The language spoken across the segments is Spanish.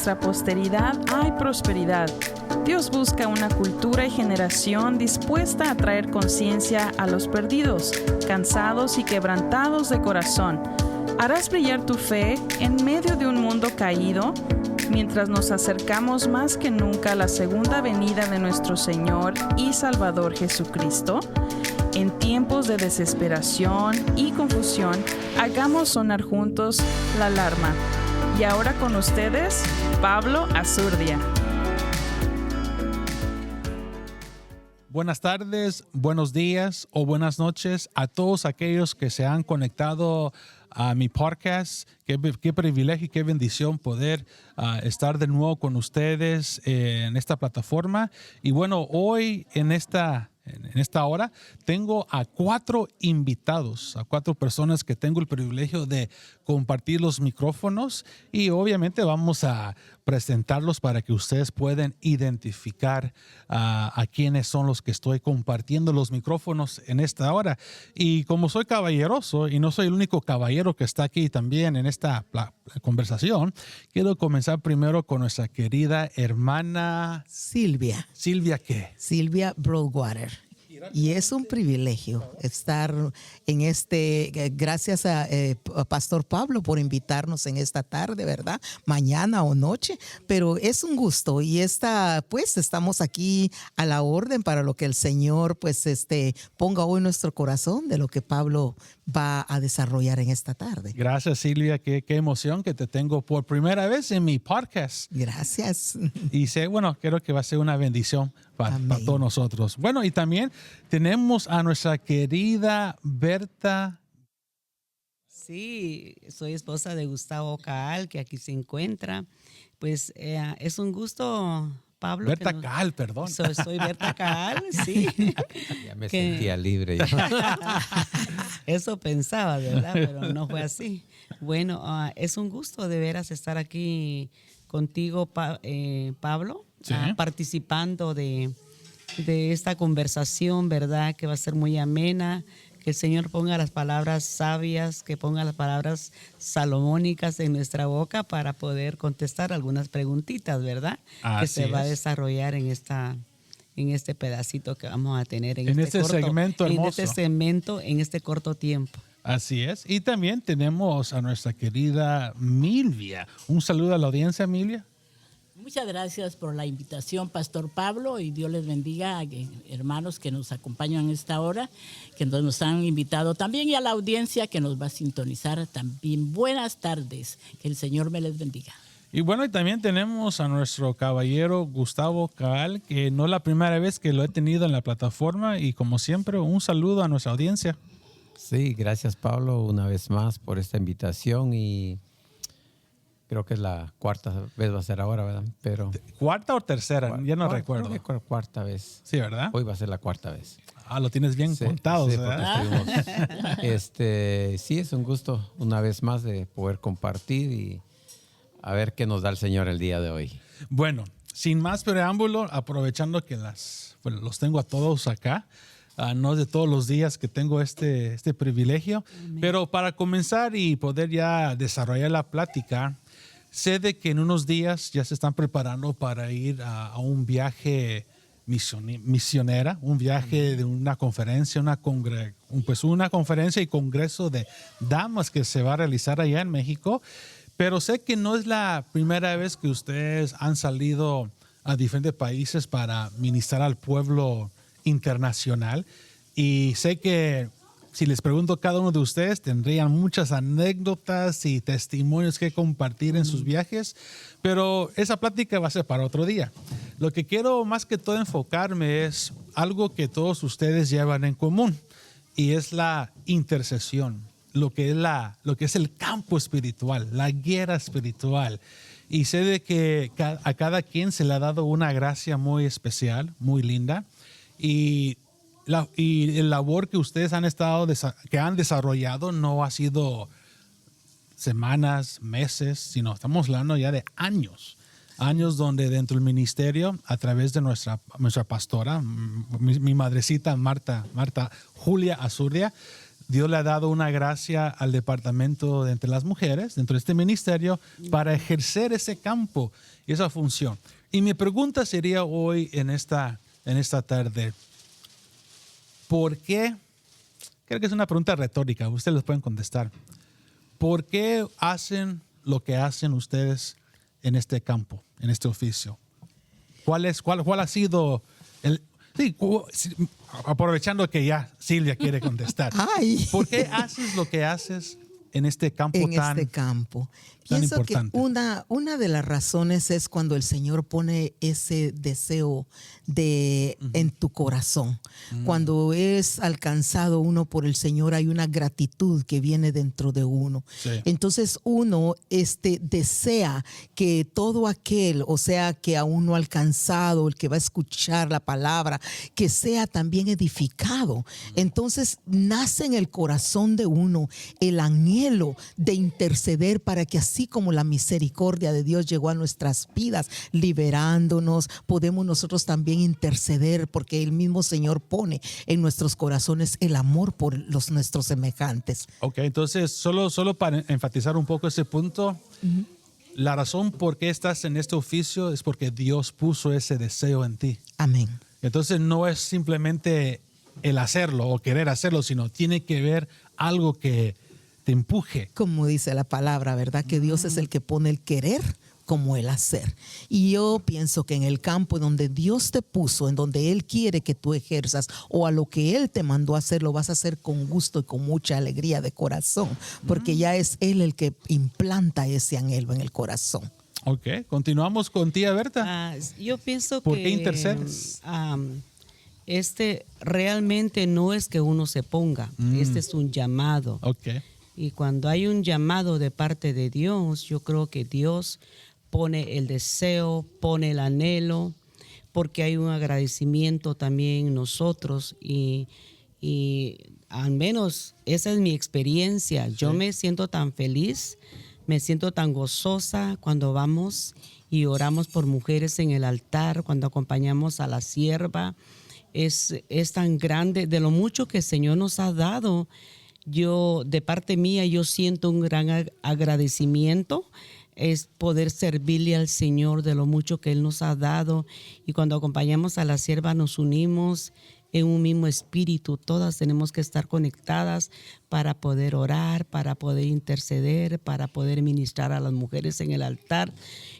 nuestra posteridad hay prosperidad. Dios busca una cultura y generación dispuesta a traer conciencia a los perdidos, cansados y quebrantados de corazón. ¿Harás brillar tu fe en medio de un mundo caído? Mientras nos acercamos más que nunca a la segunda venida de nuestro Señor y Salvador Jesucristo, en tiempos de desesperación y confusión, hagamos sonar juntos la alarma. Y ahora con ustedes, Pablo Azurdia. Buenas tardes, buenos días o buenas noches a todos aquellos que se han conectado a mi podcast. Qué privilegio y qué bendición poder estar de nuevo con ustedes en esta plataforma. Y bueno, hoy en esta hora tengo a 4 invitados, a 4 personas que tengo el privilegio de compartir los micrófonos, y obviamente vamos a presentarlos para que ustedes puedan identificar a quiénes son los que estoy compartiendo los micrófonos en esta hora. Y como soy caballeroso y no soy el único caballero que está aquí también en esta conversación, quiero comenzar primero con nuestra querida hermana Silvia. ¿Silvia qué? Silvia Broadwater. Y es un privilegio estar en gracias a Pastor Pablo por invitarnos en esta tarde, ¿verdad? Mañana o noche, pero es un gusto y estamos aquí a la orden para lo que el Señor ponga hoy en nuestro corazón de lo que Pablo va a desarrollar en esta tarde. Gracias, Silvia, qué emoción que te tengo por primera vez en mi podcast. Gracias. Y creo que va a ser una bendición para todos nosotros. Bueno, y también tenemos a nuestra querida Berta. Sí, soy esposa de Gustavo Caal, que aquí se encuentra. Pues es un gusto, Pablo. Berta Caal, perdón. Soy Berta Caal, sí. Ya me sentía libre. Eso pensaba, ¿verdad? Pero no fue así. Bueno, es un gusto de veras estar aquí contigo, Pablo, sí, participando de esta conversación, ¿verdad? Que va a ser muy amena. Que el Señor ponga las palabras sabias, que ponga las palabras salomónicas en nuestra boca para poder contestar algunas preguntitas, ¿verdad? Así que se va a es. desarrollar en este pedacito que vamos a tener en este segmento hermoso. En este segmento, en este corto tiempo. Así es. Y también tenemos a nuestra querida Milvia. Un saludo a la audiencia, Milvia. Muchas gracias por la invitación, Pastor Pablo, y Dios les bendiga a hermanos que nos acompañan en esta hora, que nos han invitado también, y a la audiencia que nos va a sintonizar también. Buenas tardes, que el Señor me les bendiga. Y bueno, y también tenemos a nuestro caballero Gustavo Caal, que no es la primera vez que lo he tenido en la plataforma, y como siempre, un saludo a nuestra audiencia. Sí, gracias Pablo una vez más por esta invitación, y creo que es la cuarta vez va a ser ahora, ¿verdad? Pero ¿Cuarta o tercera? Ya no recuerdo. Creo que cuarta vez. Sí, ¿verdad? Hoy va a ser la cuarta vez. Lo tienes bien contado, sí, ¿verdad? Sí, es un gusto una vez más de poder compartir y a ver qué nos da el Señor el día de hoy. Bueno, sin más preámbulo, aprovechando que los tengo a todos acá, no es de todos los días que tengo este privilegio, pero para comenzar y poder ya desarrollar la plática, sé de que en unos días ya se están preparando para ir a un viaje misionera, un viaje de una conferencia, una conferencia y congreso de damas que se va a realizar allá en México. Pero sé que no es la primera vez que ustedes han salido a diferentes países para ministrar al pueblo internacional. Y sé que si les pregunto a cada uno de ustedes, tendrían muchas anécdotas y testimonios que compartir en sus viajes, pero esa plática va a ser para otro día. Lo que quiero más que todo enfocarme es algo que todos ustedes llevan en común, y es la intercesión, lo que es el campo espiritual, la guerra espiritual. Y sé de que a cada quien se le ha dado una gracia muy especial, muy linda, y el labor que ustedes han desarrollado no ha sido semanas, meses, sino estamos hablando ya de años donde dentro del ministerio, a través de nuestra pastora, mi madrecita Marta Julia Azurdia, Dios le ha dado una gracia al departamento de entre las mujeres, dentro de este ministerio, para ejercer ese campo y esa función. Y mi pregunta sería hoy en esta tarde, ¿por qué? Creo que es una pregunta retórica, ustedes les pueden contestar. ¿Por qué hacen lo que hacen ustedes en este campo, en este oficio? ¿Cuál ha sido el... Sí, aprovechando que ya Silvia quiere contestar. Ay. ¿Por qué haces lo que haces en este campo este campo? Pienso importante? que una de las razones es cuando el Señor pone ese deseo en tu corazón. Cuando es alcanzado uno por el Señor, hay una gratitud que viene dentro de uno. Sí. Entonces uno desea que todo aquel, o sea, que aún no ha alcanzado, el que va a escuchar la palabra, que sea también edificado. Entonces nace en el corazón de uno el anhelo de interceder para que así como la misericordia de Dios llegó a nuestras vidas, liberándonos, podemos nosotros también interceder, porque el mismo Señor pone en nuestros corazones el amor por nuestros semejantes. Ok, entonces solo para enfatizar un poco ese punto, la razón por qué estás en este oficio es porque Dios puso ese deseo en ti. Amén. Entonces no es simplemente el hacerlo o querer hacerlo, sino tiene que ver algo que te empuje. Como dice la palabra, ¿verdad? Que Dios es el que pone el querer como el hacer. Y yo pienso que en el campo donde Dios te puso, en donde Él quiere que tú ejerzas, o a lo que Él te mandó a hacer, lo vas a hacer con gusto y con mucha alegría de corazón, porque ya es Él el que implanta ese anhelo en el corazón. Ok, continuamos con tía Berta. Yo pienso ¿Por que qué intercedes? Realmente no es que uno se ponga, este es un llamado. Ok. Y cuando hay un llamado de parte de Dios, yo creo que Dios pone el deseo, pone el anhelo, porque hay un agradecimiento también en nosotros y al menos esa es mi experiencia. Sí. Yo me siento tan feliz, me siento tan gozosa cuando vamos y oramos por mujeres en el altar, cuando acompañamos a la sierva. Es tan grande de lo mucho que el Señor nos ha dado. Yo, de parte mía, yo siento un gran agradecimiento, es poder servirle al Señor de lo mucho que Él nos ha dado. Y cuando acompañamos a la sierva nos unimos en un mismo espíritu. Todas tenemos que estar conectadas para poder orar, para poder interceder, para poder ministrar a las mujeres en el altar.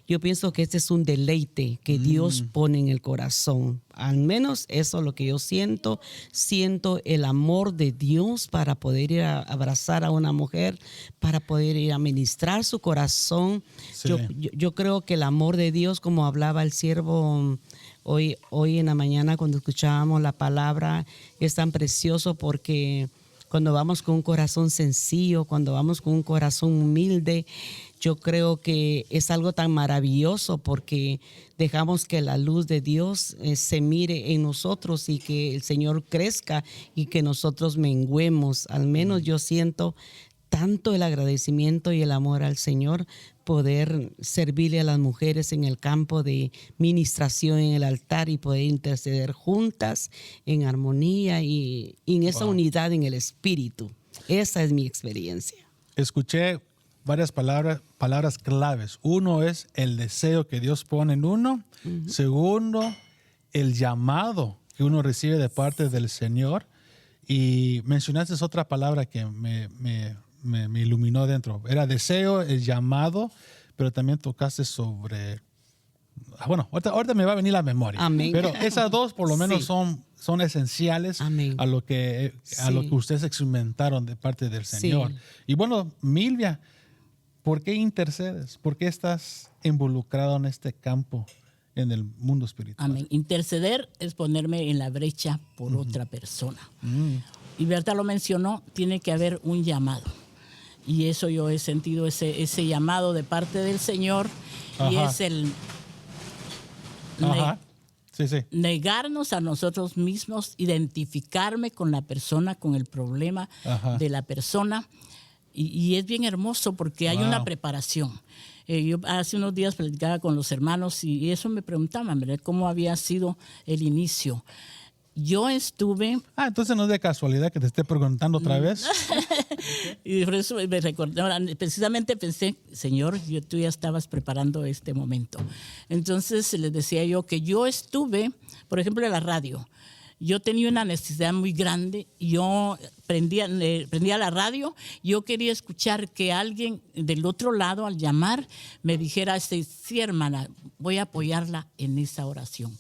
Yo pienso que este es un deleite que Dios pone en el corazón. Al menos eso es lo que yo siento. Siento el amor de Dios para poder ir a abrazar a una mujer, para poder ir a ministrar su corazón. Sí. Yo creo que el amor de Dios, como hablaba el siervo hoy en la mañana cuando escuchábamos la palabra, es tan precioso porque cuando vamos con un corazón sencillo, cuando vamos con un corazón humilde, yo creo que es algo tan maravilloso porque dejamos que la luz de Dios se mire en nosotros y que el Señor crezca y que nosotros menguemos. Al menos yo siento tanto el agradecimiento y el amor al Señor, poder servirle a las mujeres en el campo de ministración en el altar y poder interceder juntas en armonía y en esa unidad en el espíritu. Esa es mi experiencia. Escuché varias palabras claves. Uno es el deseo que Dios pone en uno. Segundo, el llamado que uno recibe de parte del Señor. Y mencionaste otra palabra que me iluminó dentro. Era deseo, el llamado, pero también tocaste sobre... Bueno, ahorita me va a venir la memoria. Amén. Pero esas dos por lo menos sí. son esenciales a lo que ustedes experimentaron de parte del Señor. Sí. Y bueno, Milvia, ¿por qué intercedes? ¿Por qué estás involucrado en este campo, en el mundo espiritual? Amén. Interceder es ponerme en la brecha por otra persona. Y Berta lo mencionó, tiene que haber un llamado. Y eso yo he sentido, ese llamado de parte del Señor. Y es el negarnos a nosotros mismos, identificarme con la persona, con el problema de la persona. Y es bien hermoso porque hay una preparación. Yo hace unos días platicaba con los hermanos y eso me preguntaban, ¿verdad? ¿Cómo había sido el inicio? yo estuve... Entonces no es de casualidad que te esté preguntando otra vez. Y por eso me recordé, precisamente pensé, Señor, tú ya estabas preparando este momento. Entonces les decía yo que yo estuve, por ejemplo, en la radio. Yo tenía una necesidad muy grande. Yo prendía la radio. Yo quería escuchar que alguien del otro lado, al llamar, me dijera, sí, hermana, voy a apoyarla en esa oración.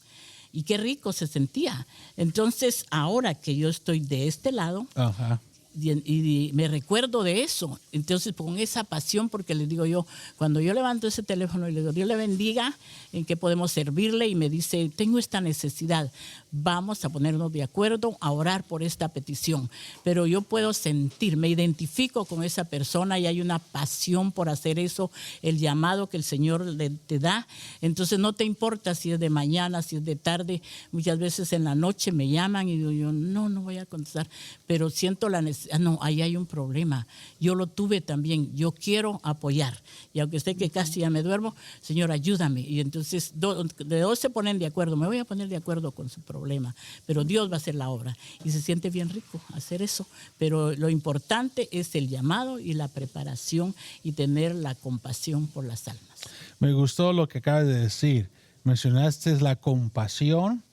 Y qué rico se sentía. Entonces, ahora que yo estoy de este lado, Ajá. y me recuerdo de eso. Entonces, con esa pasión, porque les digo yo, cuando yo levanto ese teléfono y le digo, Dios le bendiga, ¿en qué podemos servirle? Y me dice, tengo esta necesidad, vamos a ponernos de acuerdo a orar por esta petición. Pero yo puedo sentir, me identifico con esa persona y hay una pasión por hacer eso, el llamado que el Señor te da. Entonces, no te importa si es de mañana, si es de tarde. Muchas veces en la noche me llaman y digo yo, no voy a contestar, pero siento la necesidad. No, ahí hay un problema. Yo lo tuve también. Yo quiero apoyar. Y aunque esté que casi ya me duermo, Señor, ayúdame. Y entonces de dos se ponen de acuerdo. Me voy a poner de acuerdo con su problema. Pero Dios va a hacer la obra. Y se siente bien rico hacer eso. Pero lo importante es el llamado y la preparación y tener la compasión por las almas. Me gustó lo que acabas de decir. Mencionaste la compasión.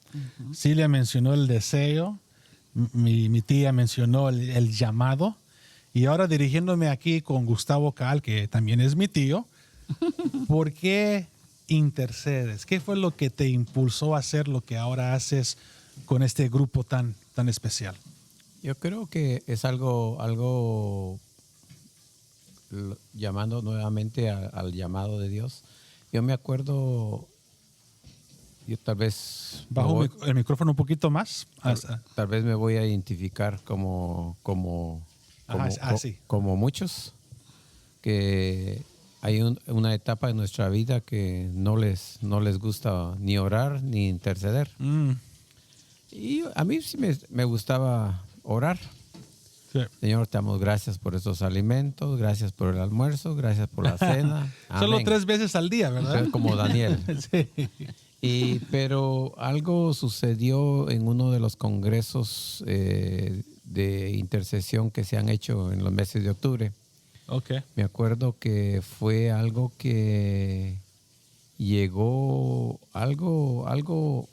Sí le mencionó el deseo. Mi tía mencionó el llamado. Y ahora dirigiéndome aquí con Gustavo Cal, que también es mi tío, ¿por qué intercedes? ¿Qué fue lo que te impulsó a hacer lo que ahora haces con este grupo tan especial? Yo creo que es algo llamando nuevamente al llamado de Dios. Yo me acuerdo... Yo tal vez... Bajo el micrófono un poquito más. Tal vez me voy a identificar como muchos, que hay una etapa de nuestra vida que no les gusta ni orar ni interceder. Y a mí sí me gustaba orar. Sí. Señor, te damos gracias por estos alimentos, gracias por el almuerzo, gracias por la cena. Solo Amén. 3 veces al día, ¿verdad? Como Daniel. Sí. Pero algo sucedió en uno de los congresos de intercesión que se han hecho en los meses de octubre. Okay. Me acuerdo que fue algo que llegó, algo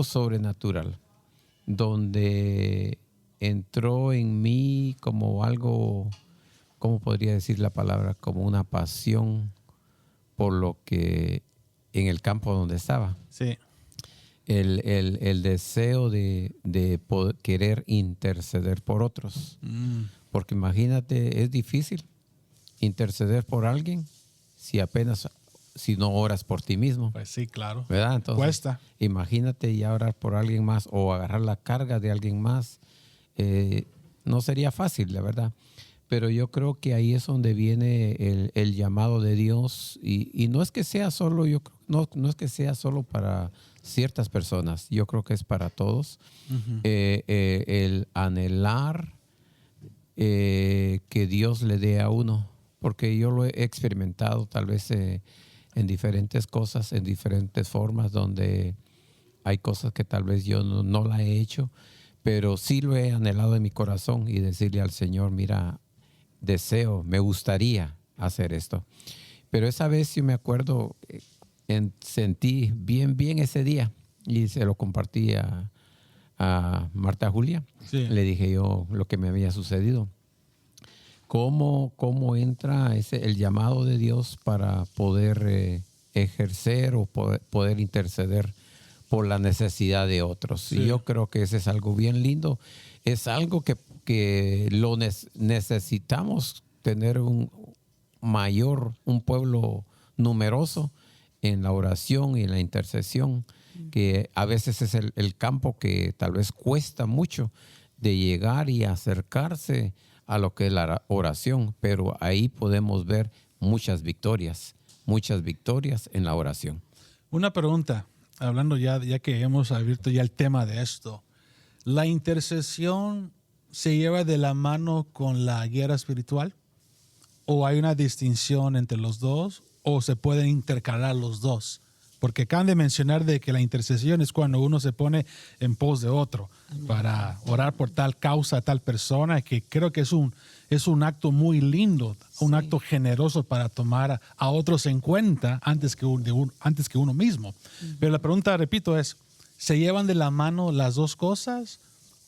sobrenatural, donde entró en mí como algo, ¿cómo podría decir la palabra? Como una pasión por lo que en el campo donde estaba. Sí. El deseo de poder, querer interceder por otros. Porque imagínate, es difícil interceder por alguien si no oras por ti mismo. Pues sí, claro. ¿Verdad? Entonces, cuesta. Imagínate ya orar por alguien más o agarrar la carga de alguien más. No sería fácil, la verdad. Pero yo creo que ahí es donde viene el llamado de Dios. Y no es que sea solo, no es que sea solo para ciertas personas. Yo creo que es para todos. El anhelar que Dios le dé a uno. Porque yo lo he experimentado tal vez en diferentes cosas, en diferentes formas, donde hay cosas que tal vez yo no la he hecho, pero sí lo he anhelado en mi corazón y decirle al Señor, mira, me gustaría hacer esto. Pero esa vez yo me acuerdo, sentí bien ese día y se lo compartí a Marta Julia. Sí. Le dije yo lo que me había sucedido. ¿Cómo entra el llamado de Dios para poder ejercer o poder interceder por la necesidad de otros? Sí. Y yo creo que ese es algo bien lindo. Es algo que lo necesitamos, tener un pueblo numeroso en la oración y en la intercesión, que a veces es el campo que tal vez cuesta mucho de llegar y acercarse a lo que es la oración, pero ahí podemos ver muchas victorias en la oración. Una pregunta, hablando ya que hemos abierto ya el tema de esto. ¿La intercesión se lleva de la mano con la guerra espiritual? ¿O hay una distinción entre los dos? ¿O se pueden intercalar los dos Porque acaban de mencionar de que la intercesión es cuando uno se pone en pos de otro para orar por tal causa, tal persona, que creo que es un acto muy lindo, un acto generoso para tomar a otros en cuenta antes que uno mismo. Pero la pregunta, repito, es, ¿se llevan de la mano las dos cosas?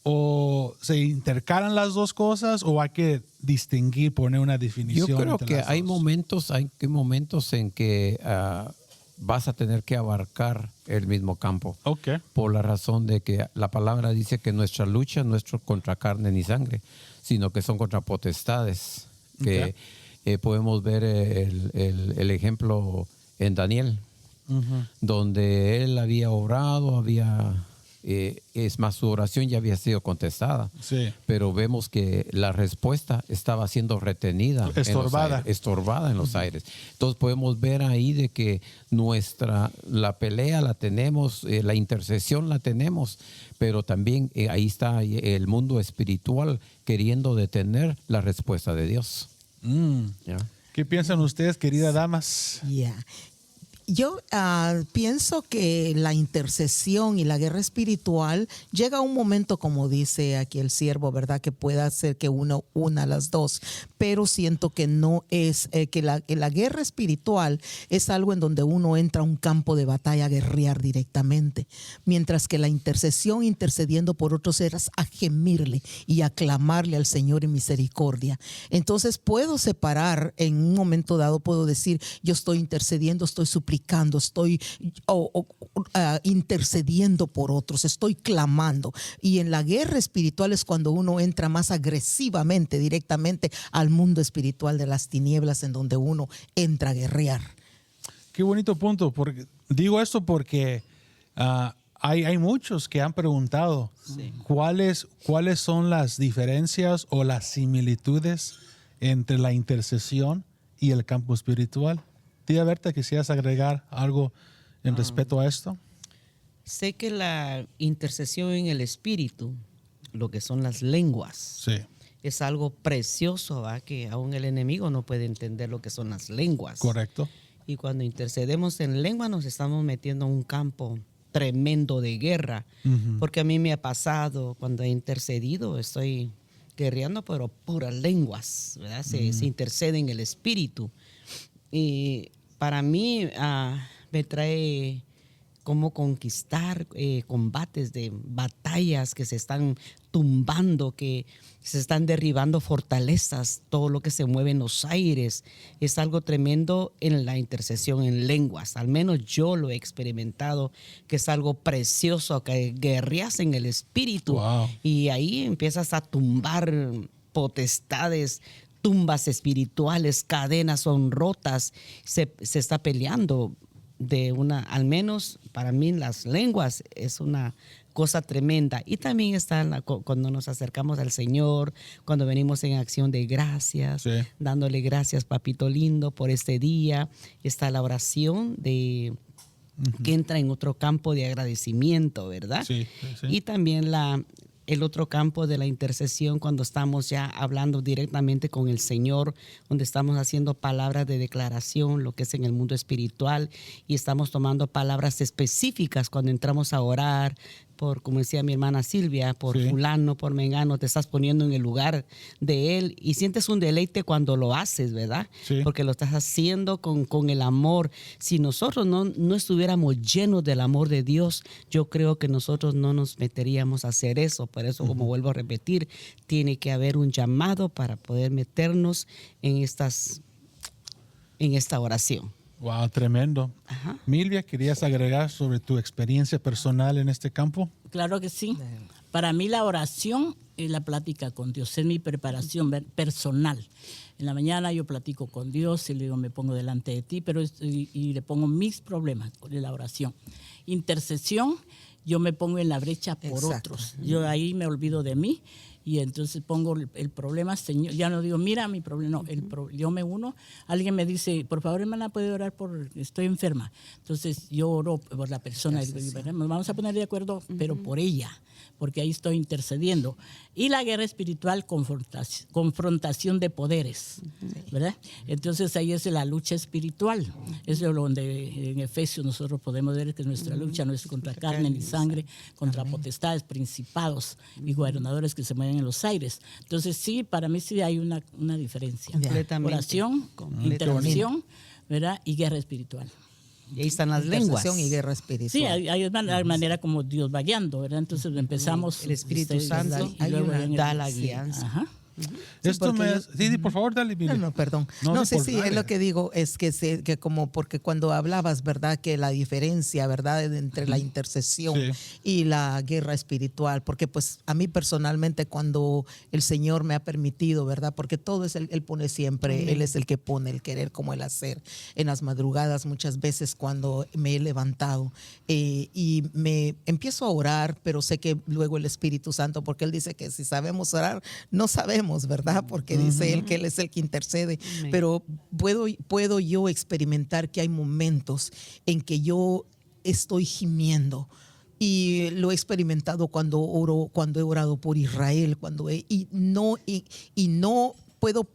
¿O se intercalan las dos cosas? ¿O hay que distinguir, poner una definición? Yo creo entre que las hay dos? momentos en que vas a tener que abarcar el mismo campo. Ok. Por la razón de que la palabra dice que nuestra lucha no es contra carne ni sangre, sino que son contra potestades. Que podemos ver el ejemplo en Daniel, donde él había orado, es más, su oración ya había sido contestada. Sí. Pero vemos que la respuesta estaba siendo retenida. Estorbada en los aires. Entonces podemos ver ahí de que la pelea la tenemos, la intercesión la tenemos, pero también ahí está el mundo espiritual queriendo detener la respuesta de Dios. ¿Ya? ¿Qué piensan ustedes, queridas damas? Yo pienso que la intercesión y la guerra espiritual llega a un momento, como dice aquí el siervo, ¿verdad? Que pueda hacer que uno una las dos, pero siento que no es, que la guerra espiritual es algo en donde uno entra a un campo de batalla a guerrear directamente, mientras que la intercesión, intercediendo por otros, es a gemirle y a clamarle al Señor en misericordia. Entonces puedo separar, en un momento dado puedo decir, yo estoy intercediendo, estoy suplicando, estoy intercediendo por otros, estoy clamando. Y en la guerra espiritual es cuando uno entra más agresivamente, directamente al mundo espiritual de las tinieblas, en donde uno entra a guerrear. Qué bonito punto. Digo esto porque hay muchos que han preguntado cuáles son las diferencias o las similitudes entre la intercesión y el campo espiritual. Tía Berta, ¿quisieras agregar algo en respecto a esto? Sé que la intercesión en el espíritu, lo que son las lenguas, es algo precioso, ¿va? Que aún el enemigo no puede entender lo que son las lenguas. Correcto. Y cuando intercedemos en lengua nos estamos metiendo en un campo tremendo de guerra, porque a mí me ha pasado cuando he intercedido, estoy guerreando, pero puras lenguas, ¿verdad? Se intercede en el espíritu. Y para mí me trae cómo conquistar combates de batallas que se están tumbando, que se están derribando fortalezas, todo lo que se mueve en los aires. Es algo tremendo en la intercesión en lenguas. Al menos yo lo he experimentado, que es algo precioso, que guerreas en el espíritu. Wow. Y ahí empiezas a tumbar potestades, tumbas espirituales, cadenas son rotas, se está peleando al menos para mí las lenguas es una cosa tremenda. Y también está cuando nos acercamos al Señor, cuando venimos en acción de gracias, dándole gracias, papito lindo, por este día. Está la oración que entra en otro campo de agradecimiento, ¿verdad? Y también el otro campo de la intercesión, cuando estamos ya hablando directamente con el Señor, donde estamos haciendo palabras de declaración, lo que es en el mundo espiritual, y estamos tomando palabras específicas cuando entramos a orar, como decía mi hermana Silvia, por fulano, por mengano, te estás poniendo en el lugar de él y sientes un deleite cuando lo haces, ¿verdad? Porque lo estás haciendo con el amor. Si nosotros no estuviéramos llenos del amor de Dios, yo creo que nosotros no nos meteríamos a hacer eso. Por eso, como vuelvo a repetir, tiene que haber un llamado para poder meternos en esta oración. Wow, tremendo. Milvia, ¿querías agregar sobre tu experiencia personal en este campo? Claro que sí. Para mí la oración es la plática con Dios, es mi preparación personal. En la mañana yo platico con Dios y le digo, me pongo delante de ti, y le pongo mis problemas con la oración. Intercesión, yo me pongo en la brecha por otros. Yo ahí me olvido de mí y entonces pongo el problema, Señor, ya no digo, mira mi problema, no, yo me uno, alguien me dice, por favor, hermana, ¿puede orar por, estoy enferma? Entonces yo oro por la persona, nos vamos a poner de acuerdo, pero por ella, porque ahí estoy intercediendo. Y la guerra espiritual, confrontación de poderes, ¿verdad? Entonces ahí es la lucha espiritual. Eso es donde en Efesios nosotros podemos ver que nuestra lucha no es contra carne ni sangre, contra potestades, principados y gobernadores que se mueven en los aires. Entonces sí, para mí sí hay una diferencia. Completamente. Oración, intercesión, ¿verdad? Y guerra espiritual. Y ahí están las lenguas. Y guerra espiritual. Sí, hay manera como Dios va guiando, ¿verdad? Entonces empezamos. El Espíritu Santo da la guianza. Ajá. Esto sí, por favor, dale, Billy. No, perdón. No, sí, es lo que digo, es que como porque cuando hablabas, ¿verdad? Que la diferencia, ¿verdad? Entre la intercesión y la guerra espiritual, porque pues a mí personalmente cuando el Señor me ha permitido, ¿verdad? Porque todo es Él pone siempre, Él es el que pone el querer como el hacer. En las madrugadas muchas veces cuando me he levantado y me empiezo a orar, pero sé que luego el Espíritu Santo, porque Él dice que si sabemos orar, no sabemos, ¿verdad? Porque dice Él que Él es el que intercede. Pero puedo yo experimentar que hay momentos en que yo estoy gimiendo. Y lo he experimentado cuando he orado por Israel, y no puedo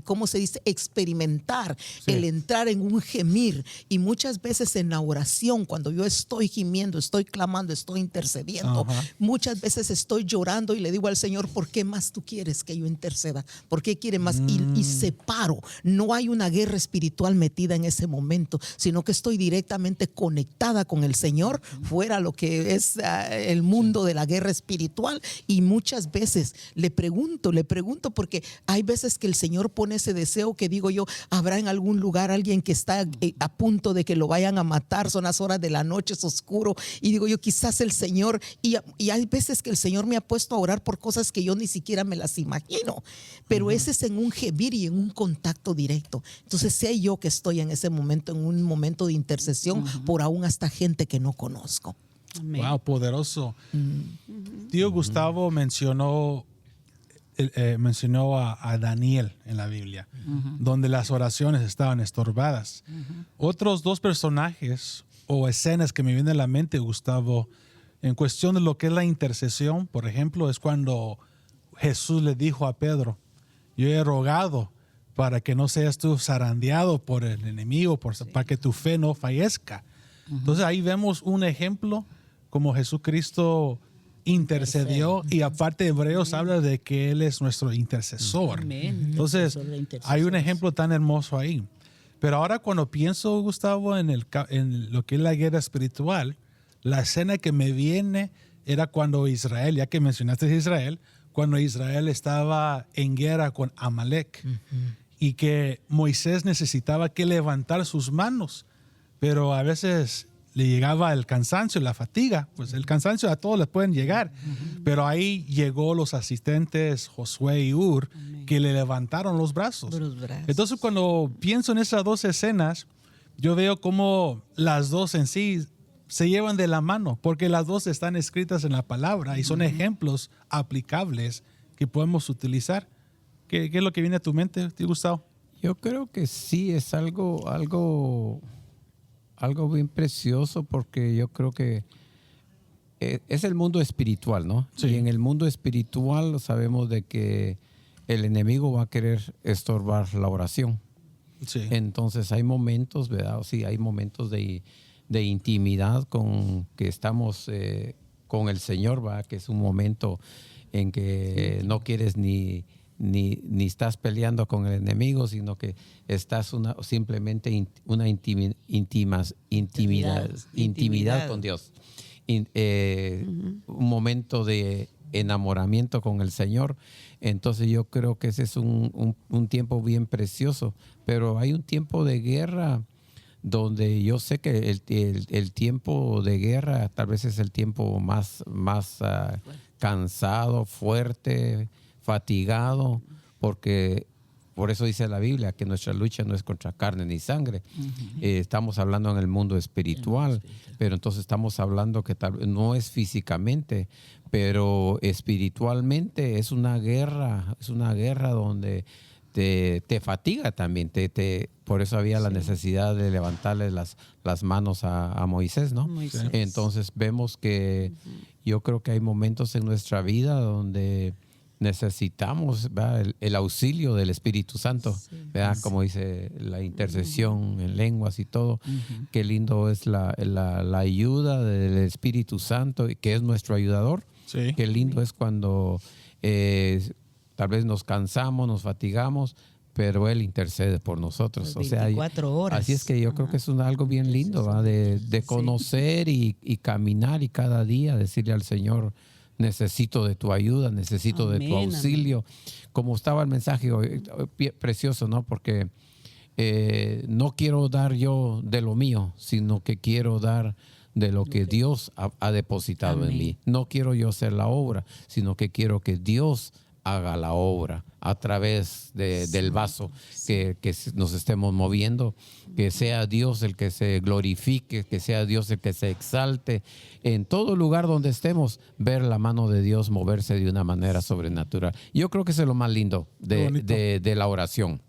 ¿cómo se dice? Experimentar el entrar en un gemir. Y muchas veces en la oración, cuando yo estoy gimiendo, estoy clamando, estoy intercediendo, muchas veces estoy llorando y le digo al Señor, ¿por qué más tú quieres que yo interceda? ¿Por qué quiere más? Y separo. No hay una guerra espiritual metida en ese momento, sino que estoy directamente conectada con el Señor, fuera lo que es el mundo de la guerra espiritual. Y muchas veces le pregunto, porque hay veces que el Señor pone ese deseo que digo yo, habrá en algún lugar alguien que está a punto de que lo vayan a matar, son las horas de la noche, es oscuro, y digo yo, quizás el Señor, y hay veces que el Señor me ha puesto a orar por cosas que yo ni siquiera me las imagino, pero ese es en un gemir y en un contacto directo. Entonces sé yo que estoy en ese momento, en un momento de intercesión por aún hasta gente que no conozco. Amén. Wow, poderoso. Tío Gustavo mencionó a Daniel en la Biblia, donde las oraciones estaban estorbadas. Otros dos personajes o escenas que me vienen a la mente, Gustavo, en cuestión de lo que es la intercesión, por ejemplo, es cuando Jesús le dijo a Pedro, yo he rogado para que no seas tú zarandeado por el enemigo, para que tu fe no fallezca. Entonces ahí vemos un ejemplo como Jesucristo intercedió, y aparte Hebreos habla de que Él es nuestro intercesor. Entonces hay un ejemplo tan hermoso ahí. Pero ahora cuando pienso, Gustavo, en lo que es la guerra espiritual, la escena que me viene era cuando Israel, ya que mencionaste Israel, cuando Israel estaba en guerra con Amalek y que Moisés necesitaba que levantar sus manos, pero a veces le llegaba el cansancio, la fatiga. Pues el cansancio a todos les pueden llegar. Pero ahí llegó los asistentes Josué y Ur, que le levantaron los brazos. Entonces cuando pienso en esas dos escenas, yo veo cómo las dos en sí se llevan de la mano, porque las dos están escritas en la palabra y son ejemplos aplicables que podemos utilizar. ¿Qué es lo que viene a tu mente, tío Gustavo? Yo creo que sí, es algo bien precioso, porque yo creo que es el mundo espiritual, ¿no? Sí. Y en el mundo espiritual sabemos de que el enemigo va a querer estorbar la oración. Sí. Entonces hay momentos, ¿verdad? Sí, hay momentos de intimidad con que estamos con el Señor, ¿verdad? Que es un momento en que no quieres ni estás peleando con el enemigo, sino que estás simplemente una intimidad con Dios. Un momento de enamoramiento con el Señor. Entonces yo creo que ese es un tiempo bien precioso. Pero hay un tiempo de guerra donde yo sé que el tiempo de guerra tal vez es el tiempo más cansado, fuerte, fatigado, porque por eso dice la Biblia que nuestra lucha no es contra carne ni sangre. Estamos hablando en el mundo espiritual, pero entonces estamos hablando que no es físicamente, pero espiritualmente es una guerra donde te fatiga también. Por eso había la necesidad de levantarle las manos a Moisés, ¿no? Moisés. Entonces vemos que yo creo que hay momentos en nuestra vida donde necesitamos, ¿verdad?, el auxilio del Espíritu Santo, ¿verdad? Como dice la intercesión en lenguas y todo. Qué lindo es la ayuda del Espíritu Santo, que es nuestro ayudador. Sí. Qué lindo es cuando tal vez nos cansamos, nos fatigamos, pero Él intercede por nosotros. Las O sea, 24 horas. así es que yo creo que es algo bien lindo, ¿va? De conocer y caminar y cada día decirle al Señor, necesito de tu ayuda, necesito de tu Amén, auxilio. Como estaba el mensaje hoy, precioso, ¿no? Porque no quiero dar yo de lo mío, sino que quiero dar de lo que Dios ha depositado en mí. No quiero yo hacer la obra, sino que quiero que Dios haga la obra a través del vaso que nos estemos moviendo, que sea Dios el que se glorifique, que sea Dios el que se exalte. En todo lugar donde estemos, ver la mano de Dios moverse de una manera sobrenatural. Yo creo que eso es lo más lindo de la oración.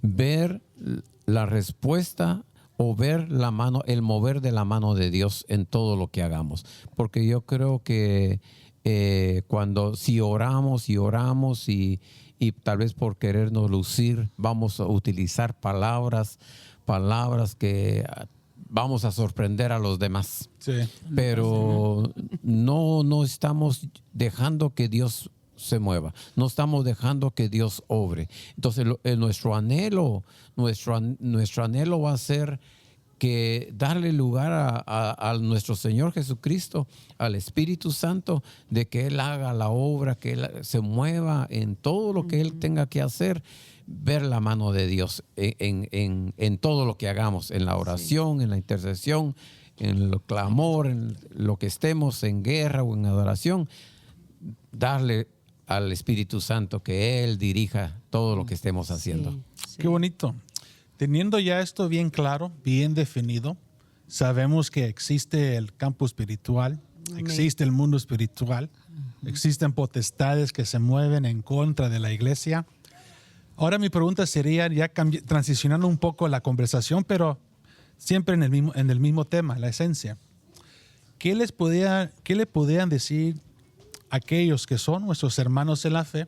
Ver la respuesta o ver la mano, el mover de la mano de Dios en todo lo que hagamos. Porque yo creo que si oramos y tal vez por querernos lucir vamos a utilizar palabras que vamos a sorprender a los demás. Sí. Pero no estamos dejando que Dios se mueva, no estamos dejando que Dios obre. Entonces nuestro anhelo va a ser que darle lugar a nuestro Señor Jesucristo, al Espíritu Santo, de que Él haga la obra, que Él se mueva en todo lo que Él tenga que hacer, ver la mano de Dios en todo lo que hagamos, en la oración, en la intercesión, en el clamor, en lo que estemos en guerra o en adoración, darle al Espíritu Santo que Él dirija todo lo que estemos haciendo. Qué bonito. Teniendo ya esto bien claro, bien definido, sabemos que existe el campo espiritual, existe el mundo espiritual, existen potestades que se mueven en contra de la iglesia. Ahora mi pregunta sería, ya transicionando un poco la conversación, pero siempre en el mismo tema, la esencia. ¿Qué le podían decir aquellos que son nuestros hermanos en la fe?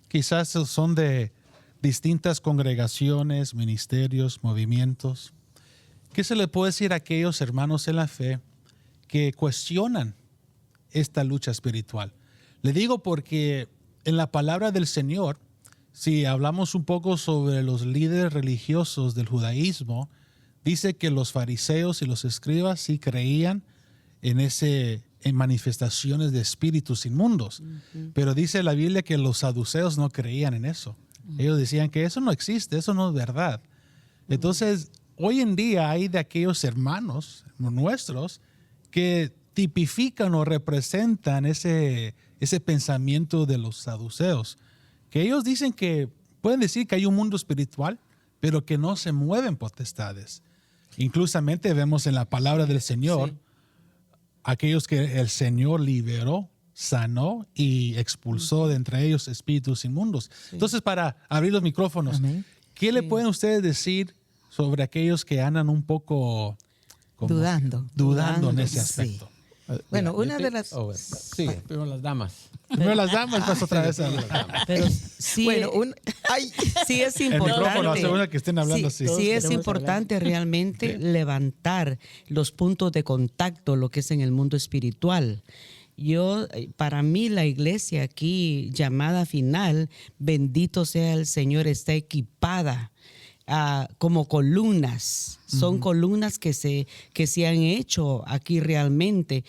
Quizás son de distintas congregaciones, ministerios, movimientos. ¿Qué se le puede decir a aquellos hermanos en la fe que cuestionan esta lucha espiritual? Le digo porque en la palabra del Señor, si hablamos un poco sobre los líderes religiosos del judaísmo, dice que los fariseos y los escribas sí creían en manifestaciones de espíritus inmundos. Pero dice la Biblia que los saduceos no creían en eso. Ellos decían que eso no existe, eso no es verdad. Entonces, hoy en día hay de aquellos hermanos nuestros que tipifican o representan ese pensamiento de los saduceos, que ellos dicen que pueden decir que hay un mundo espiritual, pero que no se mueven potestades. Inclusamente vemos en la palabra del Señor aquellos que el Señor liberó, sanó y expulsó de entre ellos espíritus inmundos. Entonces, para abrir los micrófonos, ¿qué le pueden ustedes decir sobre aquellos que andan un poco dudando en ese aspecto? Bueno, una de las... Sí, primero las damas. Primero las damas, pues otra vez a las damas. Pero sí, Bueno, sí es El importante. micrófono asegura que estén hablando así. Sí es importante realmente levantar los puntos de contacto, lo que es en el mundo espiritual. Para mí la iglesia aquí, llamada final, bendito sea el Señor, está equipada como columnas. Son columnas que se han hecho aquí realmente.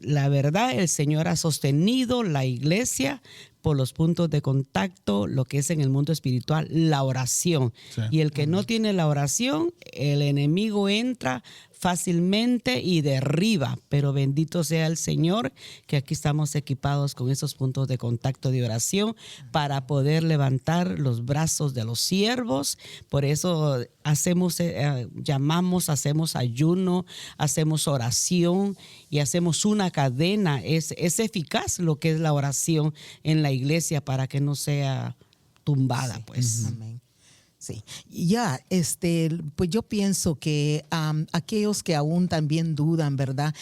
La verdad, el Señor ha sostenido la iglesia por los puntos de contacto, lo que es en el mundo espiritual, la oración. Sí. Y el que no tiene la oración, el enemigo entra fácilmente y derriba, pero bendito sea el Señor que aquí estamos equipados con esos puntos de contacto de oración para poder levantar los brazos de los siervos. Por eso hacemos, llamamos, hacemos ayuno, hacemos oración y hacemos una cadena. Es eficaz lo que es la oración en la iglesia para que no sea tumbada, pues. Amén. Sí, ya, pues yo pienso que aquellos que aún también dudan, ¿verdad?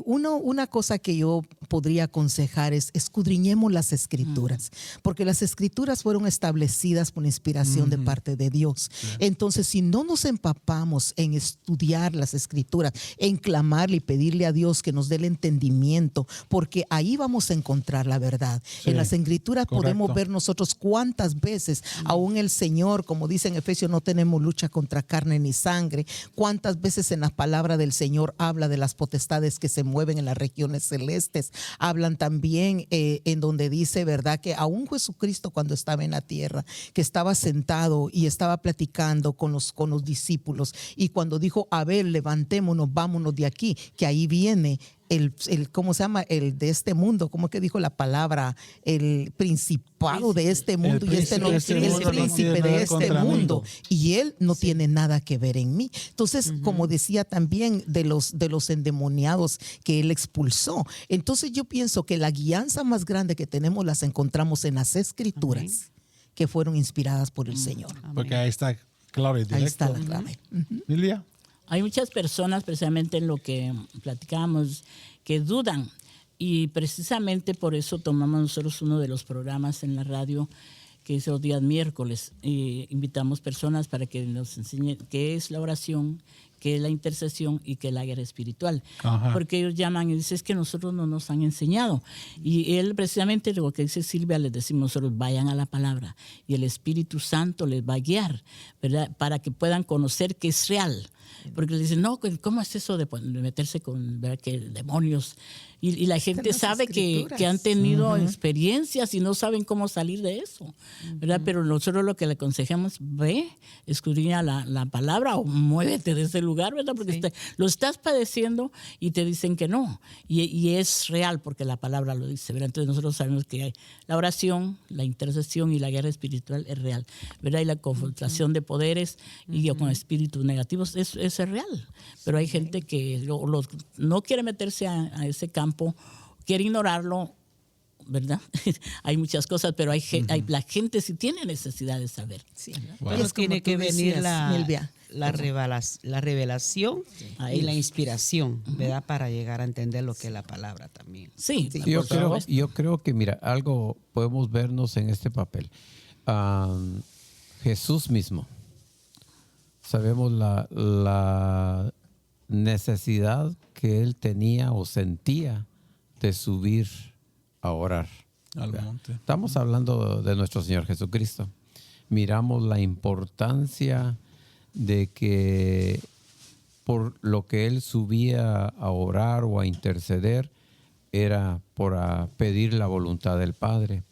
Una cosa que yo podría aconsejar es escudriñemos las escrituras, porque las escrituras fueron establecidas por inspiración de parte de Dios. Entonces, si no nos empapamos en estudiar las escrituras, en clamarle y pedirle a Dios que nos dé el entendimiento, porque ahí vamos a encontrar la verdad. Sí, en las escrituras correcto. podemos ver nosotros cuántas veces aún el Señor, como dice en Efesios, no tenemos lucha contra carne ni sangre. Cuántas veces en la palabra del Señor habla de las potestades que se mueven en las regiones celestes. Hablan también en donde dice, ¿verdad?, que aún Jesucristo cuando estaba en la tierra, que estaba sentado y estaba platicando con los discípulos, y cuando dijo, a ver, levantémonos, vámonos de aquí, que ahí viene ¿cómo se llama? El de este mundo, ¿cómo que dijo la palabra? El principado de este mundo, y este no, el príncipe de este mundo, y él no tiene nada que ver en mí. Entonces, como decía también de los endemoniados que él expulsó. Entonces yo pienso que la guianza más grande que tenemos las encontramos en las escrituras que fueron inspiradas por el Señor. Porque ahí está claro y directo. Ahí está la clave. Lilia. Hay muchas personas, precisamente en lo que platicábamos, que dudan, y precisamente por eso tomamos nosotros uno de los programas en la radio, que es los días miércoles. Invitamos personas para que nos enseñen qué es la oración, qué es la intercesión y qué es la guerra espiritual. Ajá. Porque ellos llaman y dicen, es que nosotros no nos han enseñado. Y él, precisamente lo que dice Silvia, les decimos nosotros, vayan a la palabra y el Espíritu Santo les va a guiar, ¿verdad?, para que puedan conocer que es real. Porque le dicen, no, ¿cómo es eso de meterse con, ¿verdad?, que demonios? Y la gente sabe que han tenido experiencias y no saben cómo salir de eso, ¿verdad? Pero nosotros lo que le aconsejamos, ve, escudriña la palabra o muévete de ese lugar, ¿verdad? Porque lo estás padeciendo y te dicen que no. Y es real porque la palabra lo dice, ¿verdad? Entonces nosotros sabemos que la oración, la intercesión y la guerra espiritual es real, ¿verdad? Y la confrontación de poderes y con espíritus negativos es real. Pero hay gente que no quiere meterse a ese campo, quiere ignorarlo, ¿verdad? Hay muchas cosas, pero la gente sí tiene necesidad de saber. Sí. Wow. Pero tiene que venir la revelación Ahí. y la inspiración, ¿verdad? Para llegar a entender lo que es la palabra también. Sí, Yo creo que, mira, algo podemos vernos en este papel. Jesús mismo. Sabemos la necesidad que él tenía o sentía de subir a orar. Al monte. Estamos hablando de nuestro Señor Jesucristo. Miramos la importancia de que por lo que él subía a orar o a interceder era por pedir la voluntad del Padre.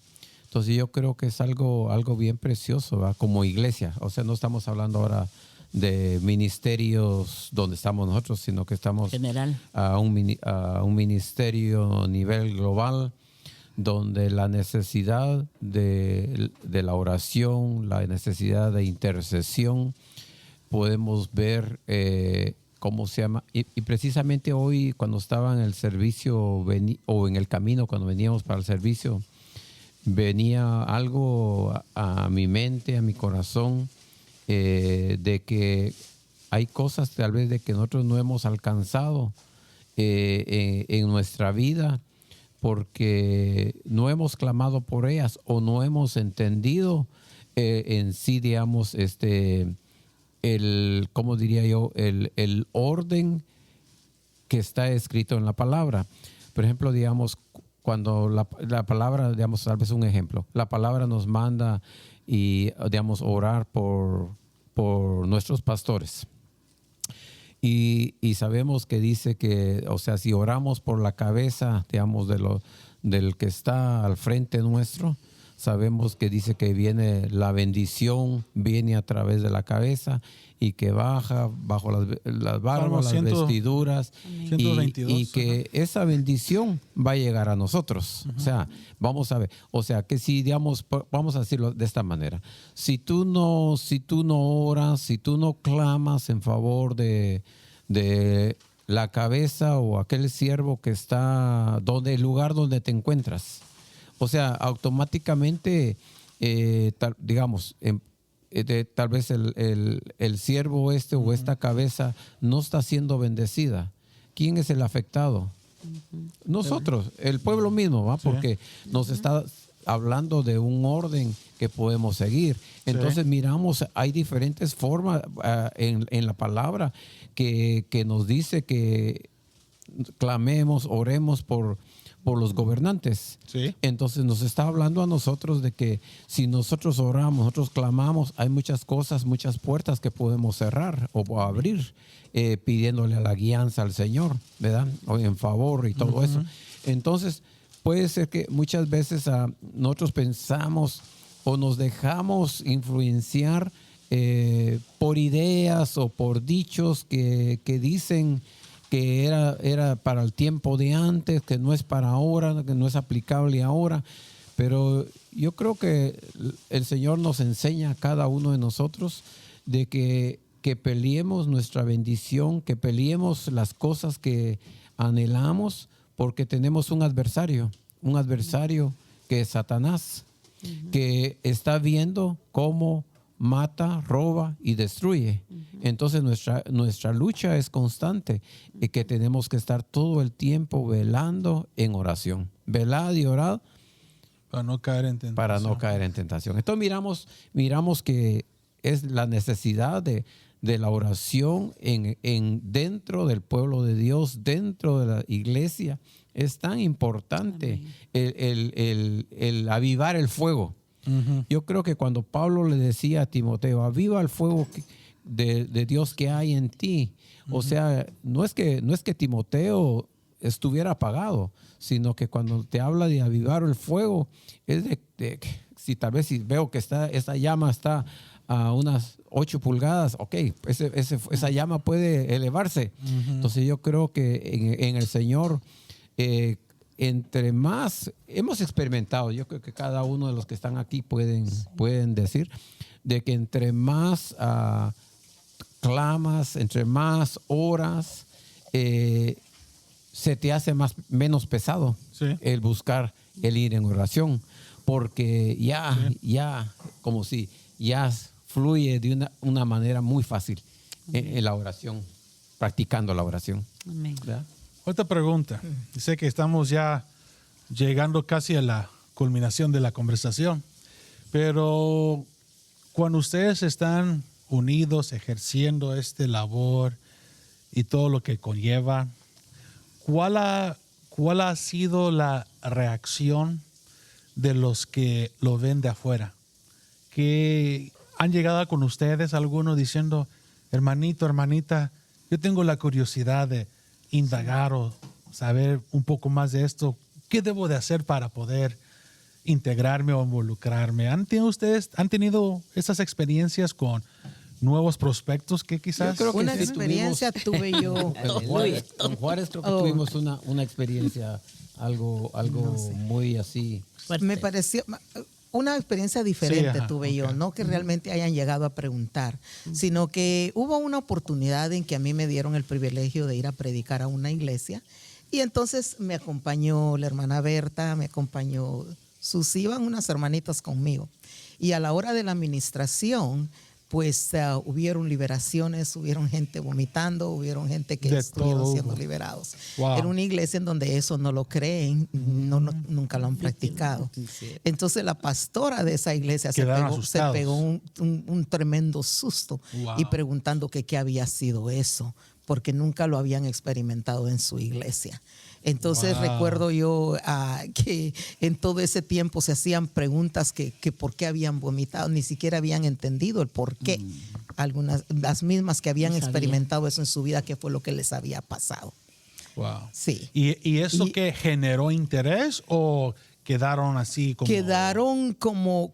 Entonces yo creo que es algo bien precioso, ¿verdad?, como iglesia. O sea, no estamos hablando ahora de ministerios donde estamos nosotros, sino que estamos general a un ministerio a nivel global, donde la necesidad de la oración, la necesidad de intercesión, podemos ver cómo se llama. Y precisamente hoy, cuando estaba en el servicio o en el camino, cuando veníamos para el servicio, venía algo a mi mente, a mi corazón, de que hay cosas tal vez de que nosotros no hemos alcanzado en nuestra vida porque no hemos clamado por ellas o no hemos entendido en sí, digamos, ¿cómo diría yo? El orden que está escrito en la palabra. Por ejemplo, digamos, cuando la palabra, digamos, tal vez un ejemplo, la palabra nos manda y, digamos, orar por nuestros pastores. Y sabemos que dice que, o sea, si oramos por la cabeza, digamos, del que está al frente nuestro, sabemos que dice que viene la bendición, viene a través de la cabeza y que baja bajo las barbas, las vestiduras, y 122, que esa bendición va a llegar a nosotros. O sea, vamos a ver, o sea, que si digamos, vamos a decirlo de esta manera, si tú no oras, si tú no clamas en favor de la cabeza o aquel siervo que está el lugar donde te encuentras, o sea, automáticamente, digamos, tal vez el siervo o esta cabeza no está siendo bendecida. ¿Quién es el afectado? Nosotros, el pueblo mismo, ¿va? Porque nos está hablando de un orden que podemos seguir. Entonces miramos, hay diferentes formas en la palabra que nos dice que clamemos, oremos por los gobernantes. Sí. Entonces nos está hablando a nosotros de que si nosotros oramos, nosotros clamamos, hay muchas cosas, muchas puertas que podemos cerrar o abrir, pidiéndole la guianza al Señor, ¿verdad? O en favor y todo eso. Entonces puede ser que muchas veces nosotros pensamos o nos dejamos influenciar por ideas o por dichos que dicen que era para el tiempo de antes, que no es para ahora, que no es aplicable ahora. Pero yo creo que el Señor nos enseña a cada uno de nosotros de que peleemos nuestra bendición, que peleemos las cosas que anhelamos, porque tenemos un adversario que es Satanás, que está viendo cómo mata, roba y destruye. Entonces nuestra lucha es constante y que tenemos que estar todo el tiempo velando en oración. Velad y orad para no caer en tentación. Entonces miramos que es la necesidad de la oración dentro del pueblo de Dios, dentro de la iglesia. Es tan importante el avivar el fuego. Yo creo que cuando Pablo le decía a Timoteo, aviva el fuego de Dios que hay en ti. O sea, no es que Timoteo estuviera apagado, sino que cuando te habla de avivar el fuego, es si tal vez si veo que esa llama está a unas 8 pulgadas, ok, esa llama puede elevarse. Entonces yo creo que en el Señor, entre más hemos experimentado, yo creo que cada uno de los que están aquí pueden decir de que entre más clamas, entre más oras, se te hace menos pesado el buscar, el ir en oración, porque ya como si ya fluye de una manera muy fácil en la oración, practicando la oración. Amén. ¿Verdad? Otra pregunta. Sé que estamos ya llegando casi a la culminación de la conversación, pero cuando ustedes están unidos ejerciendo esta labor y todo lo que conlleva, ¿cuál ha sido la reacción de los que lo ven de afuera? ¿Que han llegado con ustedes algunos diciendo, hermanito, hermanita, yo tengo la curiosidad de indagar o saber un poco más de esto? ¿Qué debo de hacer para poder integrarme o involucrarme? ¿Han tenido esas experiencias con nuevos prospectos que quizás? Yo creo que Una sí experiencia tuve yo. En Juárez creo que tuvimos una experiencia algo muy así. Fuerte. Me pareció una experiencia diferente tuve yo, no que realmente hayan llegado a preguntar, sino que hubo una oportunidad en que a mí me dieron el privilegio de ir a predicar a una iglesia y entonces me acompañó la hermana Berta, me acompañó Susi, iban unas hermanitas conmigo y a la hora de la administración pues hubieron liberaciones, hubieron gente vomitando, hubieron gente que estuvieron siendo liberados. Wow. Era una iglesia en donde eso no lo creen, nunca lo han practicado. Entonces la pastora de esa iglesia se pegó un tremendo susto y preguntando que qué había sido eso, porque nunca lo habían experimentado en su iglesia. Entonces recuerdo yo que en todo ese tiempo se hacían preguntas que por qué habían vomitado, ni siquiera habían entendido el por qué. Algunas, las mismas que habían experimentado eso en su vida, qué fue lo que les había pasado. Wow. Sí. ¿Y eso que generó interés o quedaron así como... Quedaron como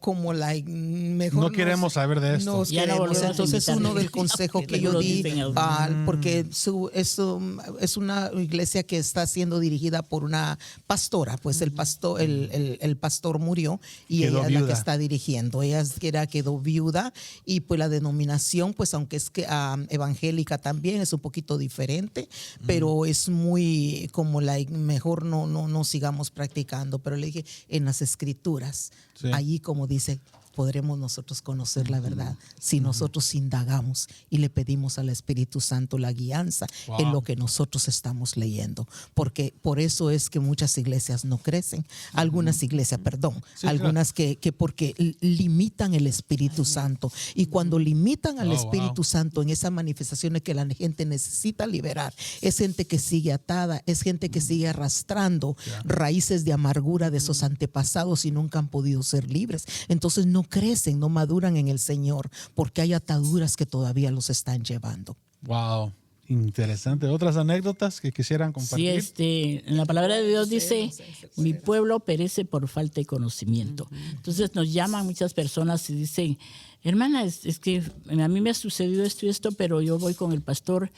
mejor. No queremos saber de esto. Nos Ya no queremos. volvemos a Entonces invitar. uno del consejo que yo Lo di, dicen a uno. porque es una iglesia que está siendo dirigida por una pastora, pues el pastor murió y Quedó ella es la viuda. que está dirigiendo. Ella quedó viuda y pues la denominación, pues aunque es que evangélica también es un poquito diferente, pero es muy como mejor no sigamos practicando. Pero le dije, en las escrituras, Sí. allí como dice, podremos nosotros conocer la verdad si nosotros indagamos y le pedimos al Espíritu Santo la guianza en lo que nosotros estamos leyendo. Porque por eso es que muchas iglesias no crecen. Algunas iglesias, Sí, algunas que porque limitan el Espíritu Santo. Y cuando limitan al Espíritu Santo en esas manifestaciones que la gente necesita liberar, es gente que sigue atada, es gente que sigue arrastrando raíces de amargura de esos antepasados y nunca han podido ser libres. Entonces no crecen, no maduran en el Señor porque hay ataduras que todavía los están llevando. Wow, interesante. ¿Otras anécdotas que quisieran compartir? Sí, en la palabra de Dios dice, mi pueblo perece por falta de conocimiento. Entonces nos llaman muchas personas y dicen, hermana, es que a mí me ha sucedido esto y esto, pero yo voy con el pastor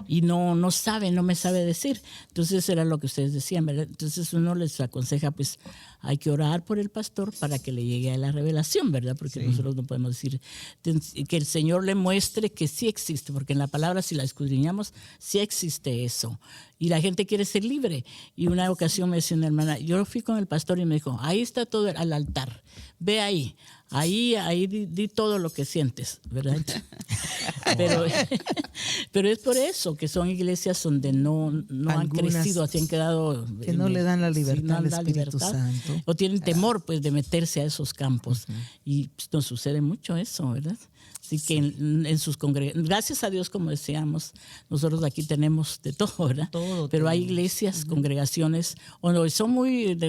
y no me sabe decir. Entonces era lo que ustedes decían, ¿verdad? Entonces uno les aconseja, pues hay que orar por el pastor para que le llegue a la revelación, ¿verdad? Porque nosotros no podemos decir que el Señor le muestre que sí existe, porque en la palabra, si la escudriñamos, sí existe eso. Y la gente quiere ser libre. Y una ocasión me decía una hermana, yo fui con el pastor y me dijo, ahí está todo al altar, ve ahí. Ahí di todo lo que sientes, ¿verdad? Pero es por eso que son iglesias donde no han crecido, así han quedado. Que no le dan la libertad no al dan la Espíritu libertad, Santo. o tienen temor pues de meterse a esos campos. Y pues, nos sucede mucho eso, ¿verdad? Así que en sus congregaciones, gracias a Dios, como decíamos, nosotros aquí tenemos de todo, ¿verdad? Todo Pero hay tenemos. iglesias, congregaciones, o no,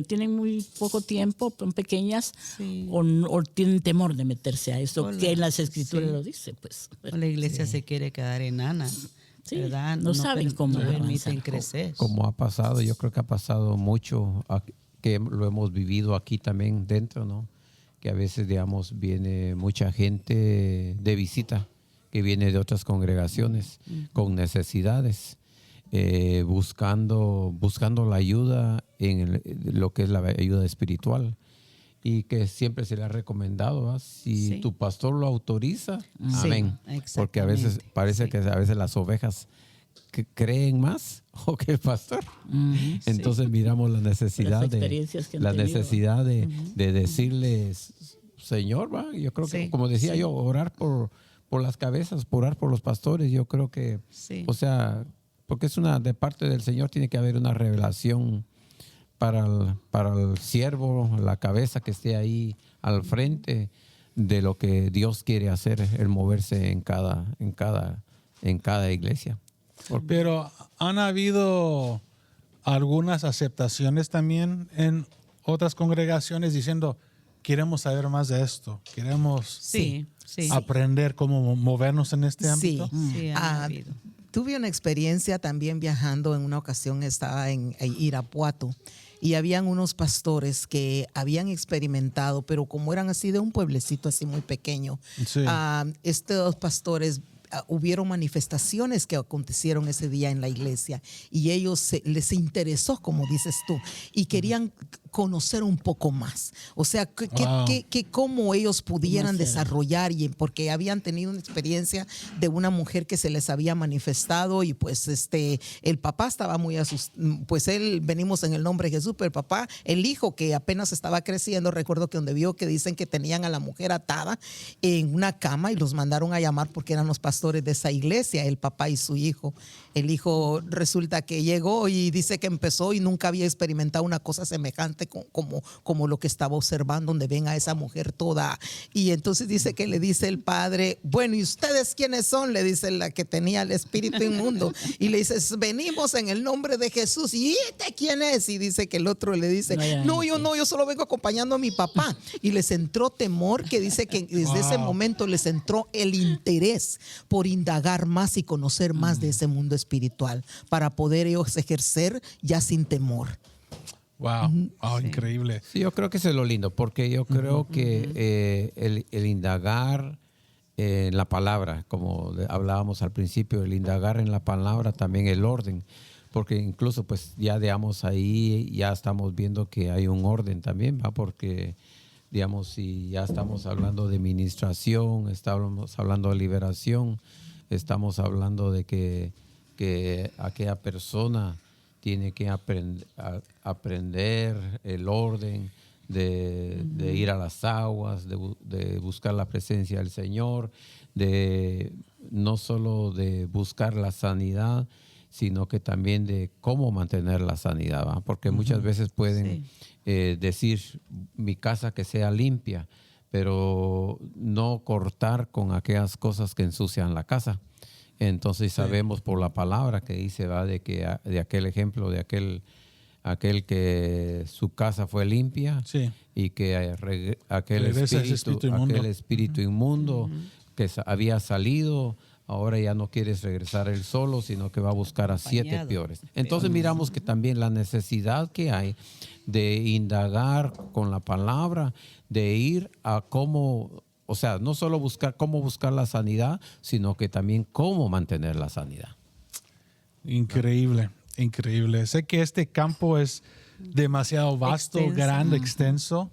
tienen muy poco tiempo, son pequeñas, Sí. o tienen temor de meterse a eso, Hola. que en las escrituras Sí. lo dice, pues. O la iglesia se quiere quedar enana, Sí, ¿verdad? no saben cómo no permiten avanzar. crecer. Como ha pasado, yo creo que ha pasado mucho, que lo hemos vivido aquí también dentro, ¿no? Que a veces, digamos, viene mucha gente de visita, que viene de otras congregaciones con necesidades, buscando la ayuda en lo que es la ayuda espiritual. Y que siempre se le ha recomendado, ¿va? Si Sí. tu pastor lo autoriza, Sí, amén. Porque a veces exactamente. parece Sí. que a veces las ovejas creen más o que el pastor. Entonces miramos la necesidad Las experiencias que han la tenido. necesidad de decirles, Señor, ¿va? Yo creo que, Sí, como decía sí. yo, orar por las cabezas, orar por los pastores. Yo creo que, Sí. o sea, porque de parte del Señor tiene que haber una revelación para el siervo, la cabeza que esté ahí al frente de lo que Dios quiere hacer, el moverse en cada iglesia. Pero han habido algunas aceptaciones también en otras congregaciones diciendo, queremos saber más de esto, queremos Sí, sí. aprender cómo movernos en este ámbito. Sí, han habido. Tuve una experiencia también viajando. En una ocasión estaba en Irapuato y habían unos pastores que habían experimentado, pero como eran así de un pueblecito así muy pequeño, Sí. estos pastores hubieron manifestaciones que acontecieron ese día en la iglesia y ellos les interesó, como dices tú, y querían conocer un poco más. O sea, Wow. que cómo ellos pudieran hacer? desarrollar, y porque habían tenido una experiencia de una mujer que se les había manifestado y pues el papá estaba muy asustado, pues venimos en el nombre de Jesús, pero el papá, el hijo que apenas estaba creciendo, recuerdo que donde vio que dicen que tenían a la mujer atada en una cama y los mandaron a llamar porque eran los pastores de esa iglesia, el papá y su hijo. El hijo resulta que llegó y dice que empezó y nunca había experimentado una cosa semejante como lo que estaba observando, donde ven a esa mujer toda. Y entonces dice que le dice el padre, bueno, ¿y ustedes quiénes son? Le dice la que tenía el espíritu inmundo. Y le dice, venimos en el nombre de Jesús. ¿Y este quién es? Y dice que el otro le dice, yo solo vengo acompañando a mi papá. Y les entró temor, que dice que desde ese momento les entró el interés por indagar más y conocer más de ese mundo espiritual para poder ellos ejercer ya sin temor. Wow, wow, increíble. Sí, yo creo que eso es lo lindo, porque yo creo que el indagar en la palabra, como hablábamos al principio, el indagar en la palabra, también el orden, porque incluso pues ya digamos ahí ya estamos viendo que hay un orden también, ¿va? Porque digamos si ya estamos hablando de ministración, estamos hablando de liberación, estamos hablando de que aquella persona tiene que aprender el orden de ir a las aguas, de buscar la presencia del Señor, de no solo de buscar la sanidad, sino que también de cómo mantener la sanidad, ¿va? Porque muchas veces pueden decir mi casa que sea limpia, pero no cortar con aquellas cosas que ensucian la casa. Entonces sabemos por la palabra que dice, ¿va? De aquel ejemplo de aquel que su casa fue limpia y que aquel espíritu inmundo que había salido, ahora ya no quieres regresar él solo, sino que va a buscar a 7 peores. Entonces miramos que también la necesidad que hay de indagar con la palabra, de ir a cómo, o sea, no solo buscar cómo buscar la sanidad, sino que también cómo mantener la sanidad. Increíble, increíble. Sé que este campo es demasiado vasto, grande, extenso.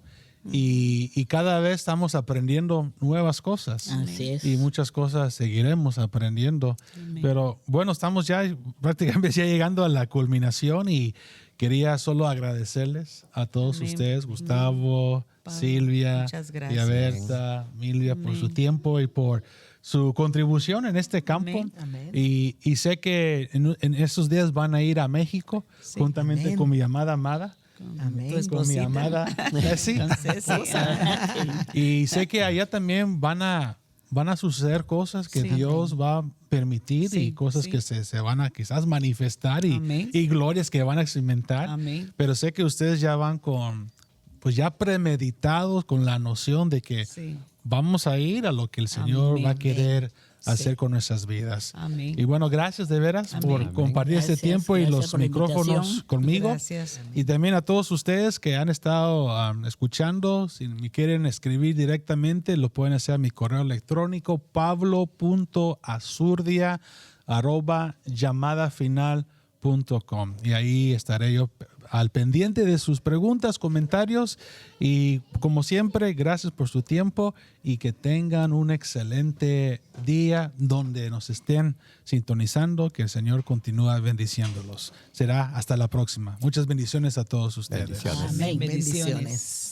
Y cada vez estamos aprendiendo nuevas cosas. Así es. Y muchas cosas seguiremos aprendiendo. Amén. Pero bueno, estamos ya prácticamente ya llegando a la culminación y quería solo agradecerles a todos ustedes, Gustavo, Silvia, y Berta, Milvia, por su tiempo y por su contribución en este campo. Amén. Y sé que en estos días van a ir a México juntamente con mi amada Amada. Amén. Con mi amada Ceci. Y sé que allá también van a suceder cosas que Dios va a permitir y cosas que se van a quizás manifestar y glorias que van a experimentar. Amén. Pero sé que ustedes ya van pues ya premeditados con la noción de que vamos a ir a lo que el Señor va a querer hacer con nuestras vidas. Amén. Y bueno, gracias de veras por compartir este tiempo y los micrófonos conmigo. Gracias. Y también a todos ustedes que han estado escuchando, si me quieren escribir directamente, lo pueden hacer a mi correo electrónico pablo.azurdia@llamadafinal.com y ahí estaré yo al pendiente de sus preguntas, comentarios y como siempre, gracias por su tiempo y que tengan un excelente día donde nos estén sintonizando, que el Señor continúa bendiciéndolos. Será hasta la próxima. Muchas bendiciones a todos ustedes. Bendiciones. Amén. Bendiciones.